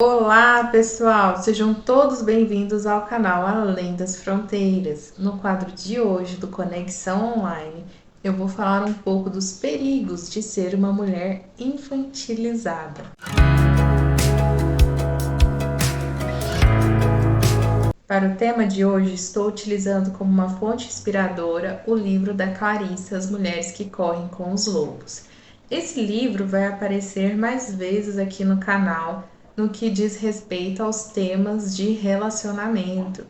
Olá, pessoal! Sejam todos bem-vindos ao canal Além das Fronteiras. No quadro de hoje do Conexão Online, eu vou falar um pouco dos perigos de ser uma mulher infantilizada. Para o tema de hoje, estou utilizando como uma fonte inspiradora o livro da Clarice, As Mulheres que Correm com os Lobos. Esse livro vai aparecer mais vezes aqui no canal no que diz respeito aos temas de relacionamento.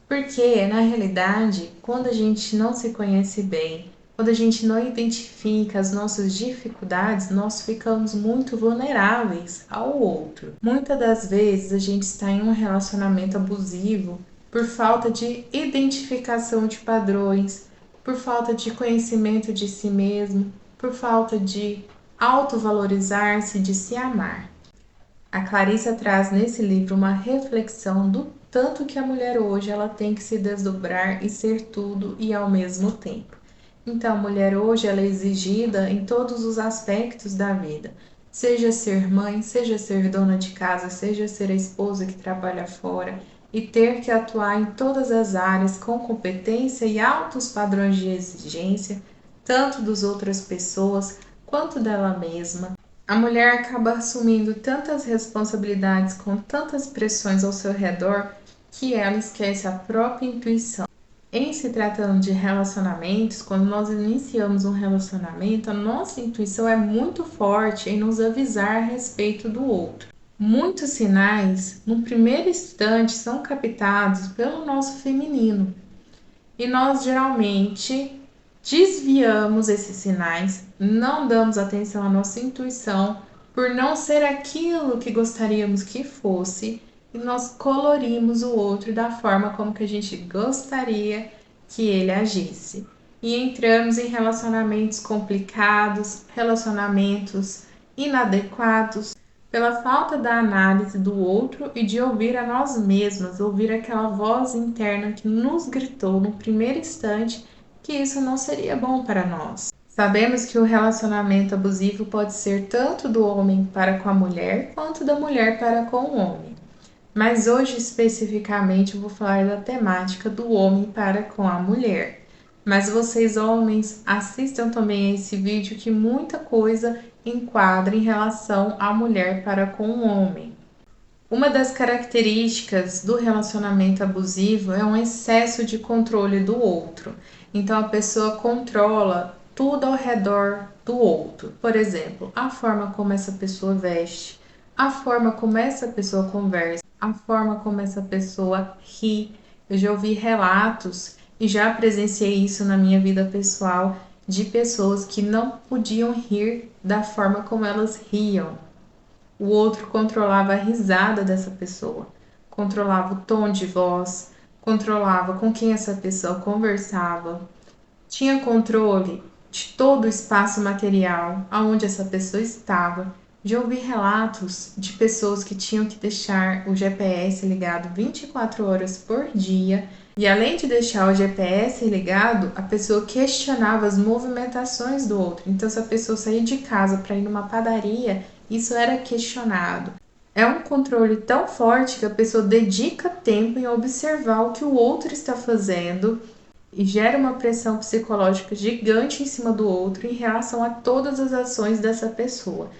Porque, na realidade, quando a gente não se conhece bem, quando a gente não identifica as nossas dificuldades, nós ficamos muito vulneráveis ao outro. Muitas das vezes a gente está em um relacionamento abusivo por falta de identificação de padrões, por falta de conhecimento de si mesmo, por falta de autovalorizar-se, de se amar. A Clarissa traz nesse livro uma reflexão do tanto que a mulher hoje ela tem que se desdobrar e ser tudo e ao mesmo tempo. Então, a mulher hoje ela é exigida em todos os aspectos da vida, seja ser mãe, seja ser dona de casa, seja ser a esposa que trabalha fora e ter que atuar em todas as áreas com competência e altos padrões de exigência, tanto das outras pessoas quanto dela mesma. A mulher acaba assumindo tantas responsabilidades com tantas pressões ao seu redor que ela esquece a própria intuição. Em se tratando de relacionamentos, quando nós iniciamos um relacionamento, a nossa intuição é muito forte em nos avisar a respeito do outro. Muitos sinais, no primeiro instante, são captados pelo nosso feminino. E nós geralmente desviamos esses sinais, não damos atenção à nossa intuição por não ser aquilo que gostaríamos que fosse e nós colorimos o outro da forma como que a gente gostaria que ele agisse. E entramos em relacionamentos complicados, relacionamentos inadequados, pela falta da análise do outro e de ouvir a nós mesmas, ouvir aquela voz interna que nos gritou no primeiro instante que isso não seria bom para nós. Sabemos que o relacionamento abusivo pode ser tanto do homem para com a mulher, quanto da mulher para com o homem. Mas hoje especificamente eu vou falar da temática do homem para com a mulher. Mas vocês homens assistam também a esse vídeo que muita coisa enquadra em relação à mulher para com o homem. Uma das características do relacionamento abusivo é um excesso de controle do outro. Então a pessoa controla tudo ao redor do outro. Por exemplo, a forma como essa pessoa veste, a forma como essa pessoa conversa, a forma como essa pessoa ri. Eu já ouvi relatos e já presenciei isso na minha vida pessoal de pessoas que não podiam rir da forma como elas riam. O outro controlava a risada dessa pessoa, controlava o tom de voz, controlava com quem essa pessoa conversava, tinha controle de todo o espaço material aonde essa pessoa estava. Já ouvi relatos de pessoas que tinham que deixar o GPS ligado 24 horas por dia e além de deixar o GPS ligado, a pessoa questionava as movimentações do outro. Então, se a pessoa sair de casa para ir numa padaria, isso era questionado. É um controle tão forte que a pessoa dedica tempo em observar o que o outro está fazendo e gera uma pressão psicológica gigante em cima do outro em relação a todas as ações dessa pessoa.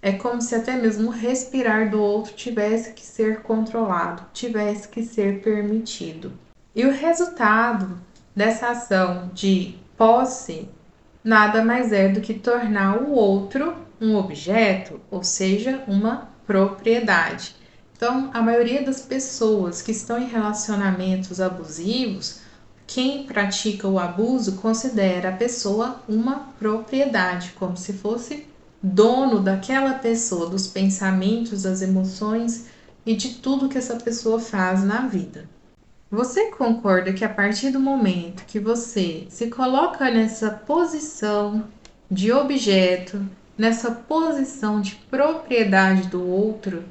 É como se até mesmo o respirar do outro tivesse que ser controlado, tivesse que ser permitido. E o resultado dessa ação de posse nada mais é do que tornar o outro um objeto, ou seja, uma propriedade. Então, a maioria das pessoas que estão em relacionamentos abusivos, quem pratica o abuso considera a pessoa uma propriedade, como se fosse dono daquela pessoa, dos pensamentos, das emoções e de tudo que essa pessoa faz na vida. Você concorda que a partir do momento que você se coloca nessa posição de objeto, nessa posição de propriedade do outro,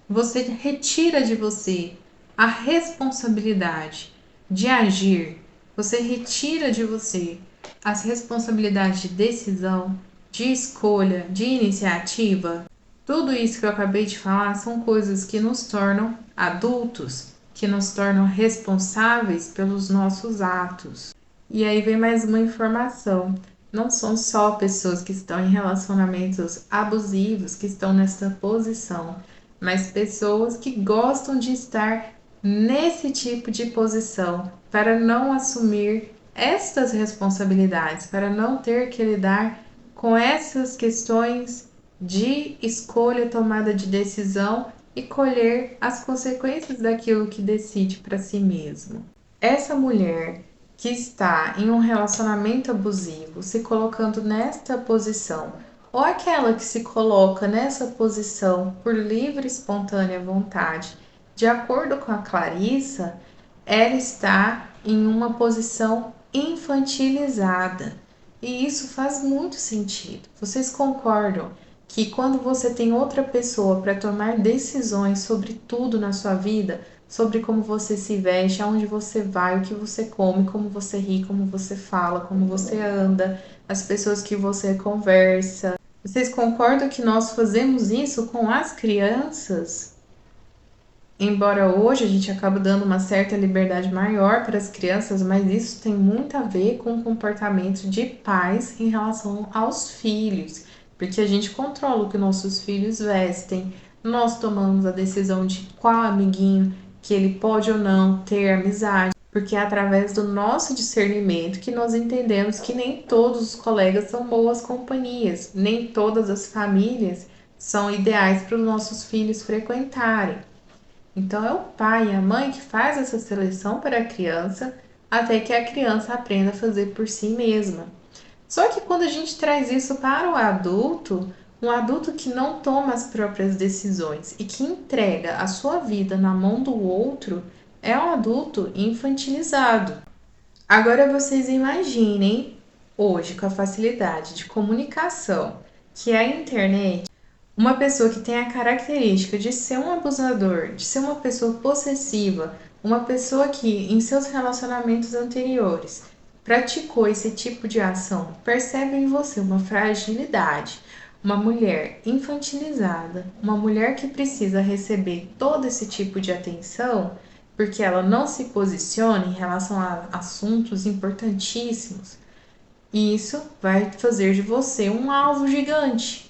você retira de você a responsabilidade de agir, você retira de você as responsabilidades de decisão, de escolha, de iniciativa? Tudo isso que eu acabei de falar são coisas que nos tornam adultos, que nos tornam responsáveis pelos nossos atos. E aí vem mais uma informação. Não são só pessoas que estão em relacionamentos abusivos que estão nessa posição, mas pessoas que gostam de estar nesse tipo de posição para não assumir estas responsabilidades, para não ter que lidar com essas questões de escolha, tomada de decisão e colher as consequências daquilo que decide para si mesmo. Essa mulher que está em um relacionamento abusivo, se colocando nesta posição, ou aquela que se coloca nessa posição por livre e espontânea vontade, de acordo com a Clarissa, ela está em uma posição infantilizada. E isso faz muito sentido. Vocês concordam que quando você tem outra pessoa para tomar decisões sobre tudo na sua vida, sobre como você se veste, aonde você vai, o que você come, como você ri, como você fala, como você anda, as pessoas que você conversa. Vocês concordam que nós fazemos isso com as crianças? Embora hoje a gente acabe dando uma certa liberdade maior para as crianças, mas isso tem muito a ver com o comportamento de pais em relação aos filhos, porque a gente controla o que nossos filhos vestem, nós tomamos a decisão de qual amiguinho que ele pode ou não ter amizade, porque é através do nosso discernimento que nós entendemos que nem todos os colegas são boas companhias, nem todas as famílias são ideais para os nossos filhos frequentarem. Então, é o pai e a mãe que faz essa seleção para a criança até que a criança aprenda a fazer por si mesma. Só que quando a gente traz isso para o adulto, um adulto que não toma as próprias decisões e que entrega a sua vida na mão do outro, é um adulto infantilizado. Agora vocês imaginem hoje, com a facilidade de comunicação que é a internet, uma pessoa que tem a característica de ser um abusador, de ser uma pessoa possessiva, uma pessoa que em seus relacionamentos anteriores praticou esse tipo de ação, percebe em você uma fragilidade, uma mulher infantilizada, uma mulher que precisa receber todo esse tipo de atenção, porque ela não se posiciona em relação a assuntos importantíssimos. E isso vai fazer de você um alvo gigante.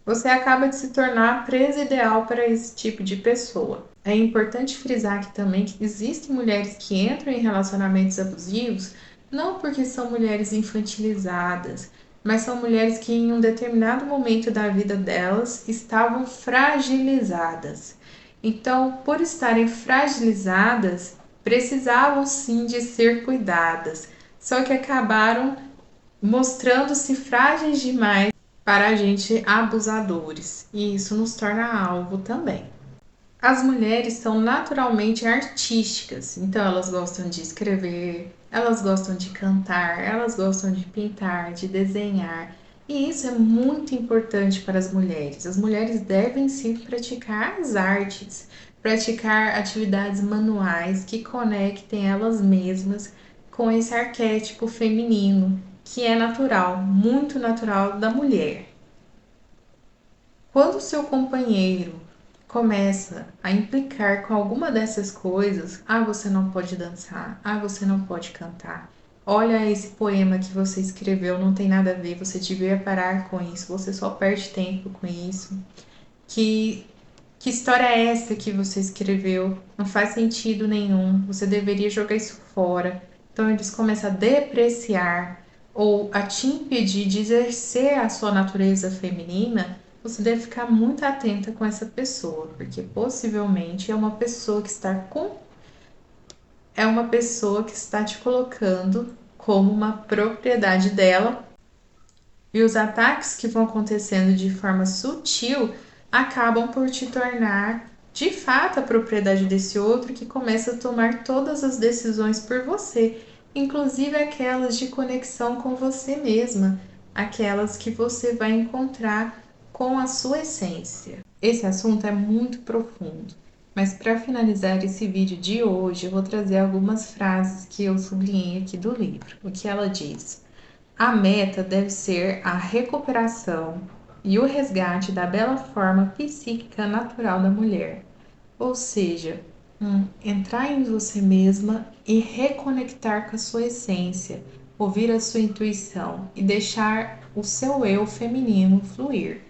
Você acaba de se tornar a presa ideal para esse tipo de pessoa. É importante frisar aqui também que existem mulheres que entram em relacionamentos abusivos não porque são mulheres infantilizadas, mas são mulheres que em um determinado momento da vida delas estavam fragilizadas. Então, por estarem fragilizadas, precisavam sim de ser cuidadas, só que acabaram mostrando-se frágeis demais para a gente abusadores, e isso nos torna alvo também. As mulheres são naturalmente artísticas, então elas gostam de escrever, elas gostam de cantar, elas gostam de pintar, de desenhar, e isso é muito importante para as mulheres. As mulheres devem sim praticar as artes, praticar atividades manuais que conectem elas mesmas com esse arquétipo feminino, que é natural, muito natural da mulher. Quando o seu companheiro começa a implicar com alguma dessas coisas, você não pode dançar, você não pode cantar. Olha esse poema que você escreveu, não tem nada a ver, você devia parar com isso, você só perde tempo com isso. Que história é essa que você escreveu? Não faz sentido nenhum, você deveria jogar isso fora. Então eles começam a depreciar ou a te impedir de exercer a sua natureza feminina. Você deve ficar muito atenta com essa pessoa, porque possivelmente é uma pessoa que está te colocando como uma propriedade dela, e os ataques que vão acontecendo de forma sutil acabam por te tornar de fato a propriedade desse outro, que começa a tomar todas as decisões por você, inclusive aquelas de conexão com você mesma, aquelas que você vai encontrar com a sua essência. Esse assunto é muito profundo, mas para finalizar esse vídeo de hoje, eu vou trazer algumas frases que eu sublinhei aqui do livro. O que ela diz? A meta deve ser a recuperação, e o resgate da bela forma psíquica natural da mulher. Ou seja, entrar em você mesma e reconectar com a sua essência, ouvir a sua intuição e deixar o seu eu feminino fluir.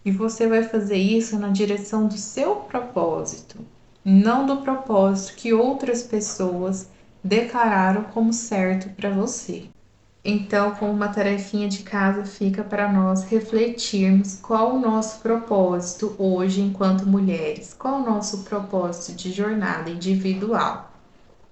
E você vai fazer isso na direção do seu propósito, não do propósito que outras pessoas declararam como certo para você. Então, como uma tarefinha de casa, fica para nós refletirmos qual o nosso propósito hoje enquanto mulheres, qual o nosso propósito de jornada individual.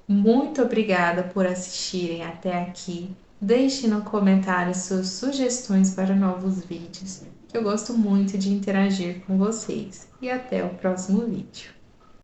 Muito obrigada por assistirem até aqui. Deixe no comentário suas sugestões para novos vídeos, que eu gosto muito de interagir com vocês. E até o próximo vídeo.